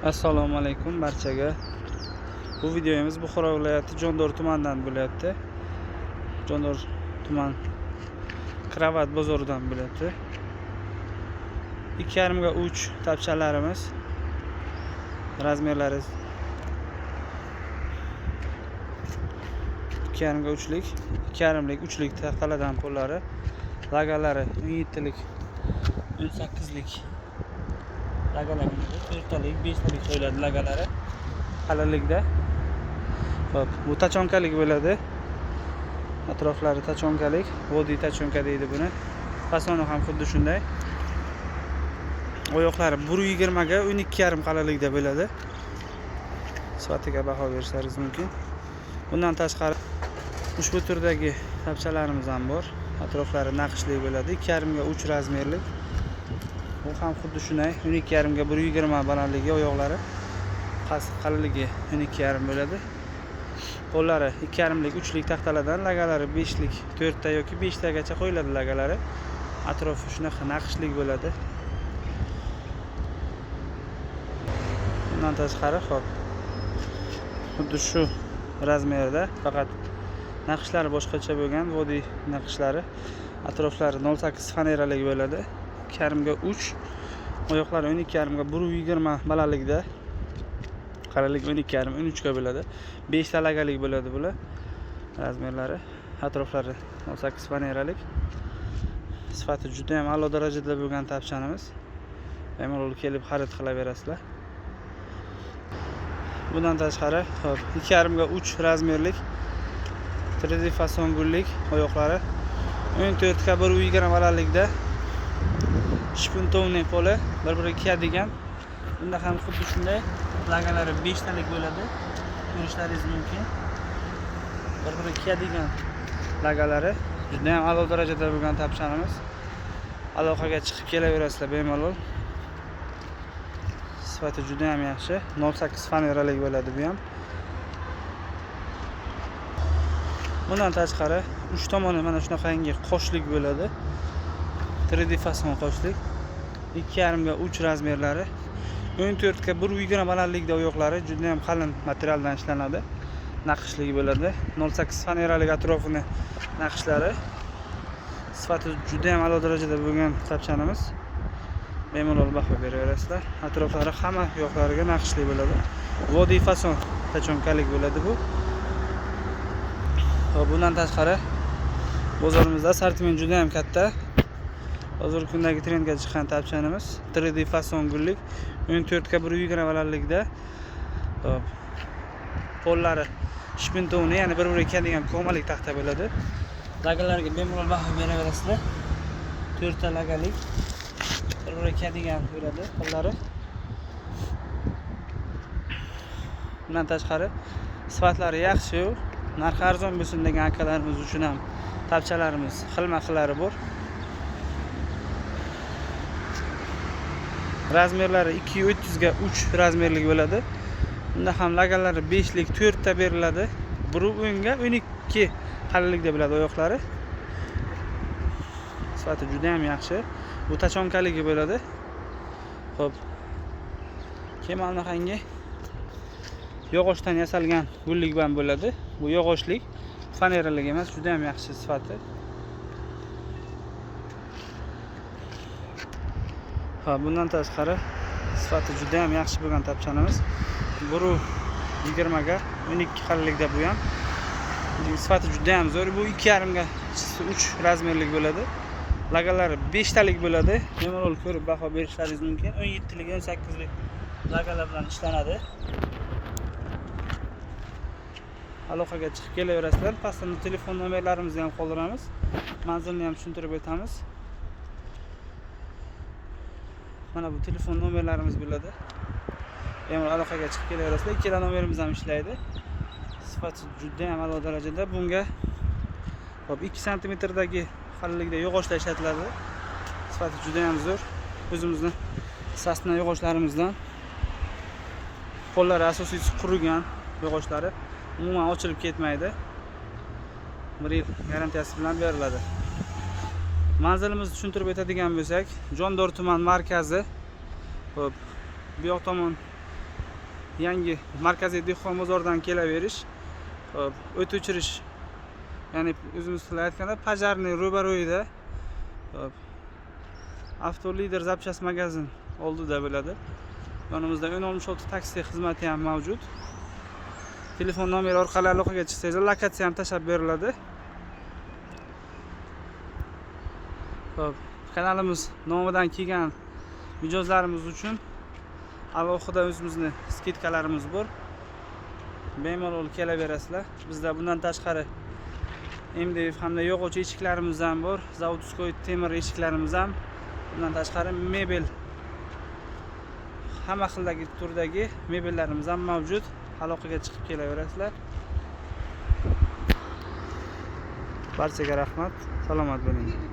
Assalomu alaykum barchaga. Bu videomiz Buxoro viloyati Jondor tumanidan bo'lyapti. Jondor tuman Kravat bozoridan bo'lyapti. 2,5 ga 3 tapchalarimiz. Razmerlari 2,5 ga 3lik, 2,5 lik, 3lik taxtalardan pollari, lagalari 17 lik, 18 lik. Lagalar 4talik, 5talik qo'yiladi lagalari. Qalinlikda. Xo'p, bu tachonkalik bo'ladi. Atroflari tachonkalik, vodiy tachonka deydi buni. Fasoni ham xuddi shunday. Oyoqlari 1,20 ga 12,5 qalinlikda bo'ladi. Sifatiga baho berishlaringiz mumkin. Bundan tashqari ushbu turdagi tapchalarimiz ham bor. Atroflari naqshli bo'ladi. 2,5 ga 3 razmerlik. Bu ham xuddi shunday 12,5 ga 1,20 balandligi, oyoqlari qalinligi 12,5 bo'ladi. Qo'llari 2,5 lik, 3lik taxtalardan, lagalari 5 lik, 4 ta yoki 5 tagacha qo'yiladi lagalari. Atrofi shunaqa naqshlik bo'ladi. Bundan tashqari xo'p. Xuddi shu razmerda, faqat naqshlari boshqacha bo'lgan, vodiy naqshlari. Atroflari 0,8 faneralik bo'ladi. 2,5 ga 3, oyoqlari 12,5 ga 1,20 balandlikda. Qalinlik 12,5, 13 ga bo'ladi. 5 ta lagalik bo'ladi bular. Razmerlari, atroflari 0,8 faneralik. Sifati juda ham a'lo darajada bo'lgan tapchanimiz. Bemalol kelib xarid qilaverasizlar. Bundan tashqari, hop, 2,5 ga 3 razmerlik 3D fason gullik, oyoqlari 14 ga 1,20 balandlikda. Shpuntovniy poli 1-1 kiyadigan. Bunda ham xuddi shunday lagalari 5 talik bo'ladi. Ko'rishlaringiz mumkin. 1-1 kiyadigan lagalari juda ham a'lo darajada bo'lgan tapchanimiz. Aloqaga chiqib kelaverasizlar bemalol. Sifati juda ham yaxshi. 0,8 faneralik bo'ladi bu ham. Bundan tashqari uch tomoni mana shunaqangi qoshlik bo'ladi. 3D fason qoshlik. 2,5 ga 3 razmerlari. 14 ga 1,20 balandlikda oyoqlari, juda ham qalin materialdan ishlanadi. Naqshlik bo'ladi. 0,8 faneralik atrofini naqshlari. Sifati juda ham a'lo darajada bo'lgan tapchanimiz. Bemalol baho beraverasizlar. Atroflari hamma yoqlariga naqshli bo'ladi. Vodiy fason tachonkalik bo'ladi bu. Va bundan tashqari bozorimizda assortiment juda ham katta. Hozirgi kundagi trendga chiqqan tapchanimiz 3D fason gullik 14 ga 1,20 balandlikda. Hop. Qo'llari shpuntovniy, ya'ni 1-1 kiyadigan komalik taxta bo'ladi. Lagalarga bemalol baho beraverasizlar. 4 ta lagalik 1-1 kiyadigan bo'ladi qo'llari. Bundan tashqari sifatlari yaxshi, narxi arzon bo'lsin degan akalarimiz uchun ham tapchalarimiz xilma-xillari bor. Razmerlari 2,30 ga 3 razmerlik bo'ladi. Bunda ham lagalari 5 lik, 4 ta beriladi. 1,10 ga 12 qalinlikda bo'ladi oyoqlari. Sifati juda ham yaxshi. Bu tachonkaligi bo'ladi. Xo'p. Keyin bunaqangi yog'ochdan yasalgan gullik bilan bo'ladi. Bu yog'ochlik, faneralik emas, juda ham yaxshi sifati. Ha, bundan tashqari sifati juda ham yaxshi bo'lgan tapchanimiz. 1,20 ga 12 qalinlikda bu ham. Sifati juda ham zo'r. Bu 2,5 ga 3 razmerlik bo'ladi. Lagalari 5 talik bo'ladi. Bemalol ko'rib baho berishlaringiz mumkin. 17 lik, 18 lik lagalar bilan ishlanadi. Aloqaga chiqib kelaverasizlar. Pastda telefon nomerlarimizni ham qoldiramiz. Manzilni ham tushuntirib o'tamiz. Mana bu telefon nomerlarimiz bo'ladi. Bemalol aloqaga chiqib kelaverasizlar. Ikkala nomerimiz ham ishlaydi. Sifati juda ham a'lo darajada. Bunga hop 2 sm dagi qalinlikda yog'ochlar ishlatiladi. Sifati juda ham zo'r. O'zimizning sasna yog'ochlarimizdan. Qo'llari asosiysi qurigan yog'ochlari umuman ochilib ketmaydi. 1 yil garantiyasi bilan beriladi. Manzilimizni tushuntirib o'tadigan bo'lsak, Jondor tuman markazi. Xo'p, bu yoq tomon yangi markaziy dehqon bozoridan kelaverish. Hop, o't o'chirish. Ya'ni o'zimiz tilda aytganda pajarniy ro'baro'yida. Hop. Avtolider zapchast magazin oldida bo'ladi. Yonimizda 1066 taksi xizmati ham mavjud. Telefon nomeri orqali aloqaga chiqsangiz, lokatsiya ham tashab beriladi. Hop, kanalimiz nomidan kelgan mijozlarimiz uchun alohida o'zimizning skidkalarimiz bor. Bemalol kelaverasizlar. Bizda bundan tashqari MDF hamda yog'och eshiklarimiz ham bor. Zavodskoy temir eshiklarimiz ham. Bundan tashqari mebel, hamma xildagi turdagi mebellarimiz ham mavjud. Aloqaga chiqib kelaverasizlar. Barchaga rahmat. Salomat bo'ling.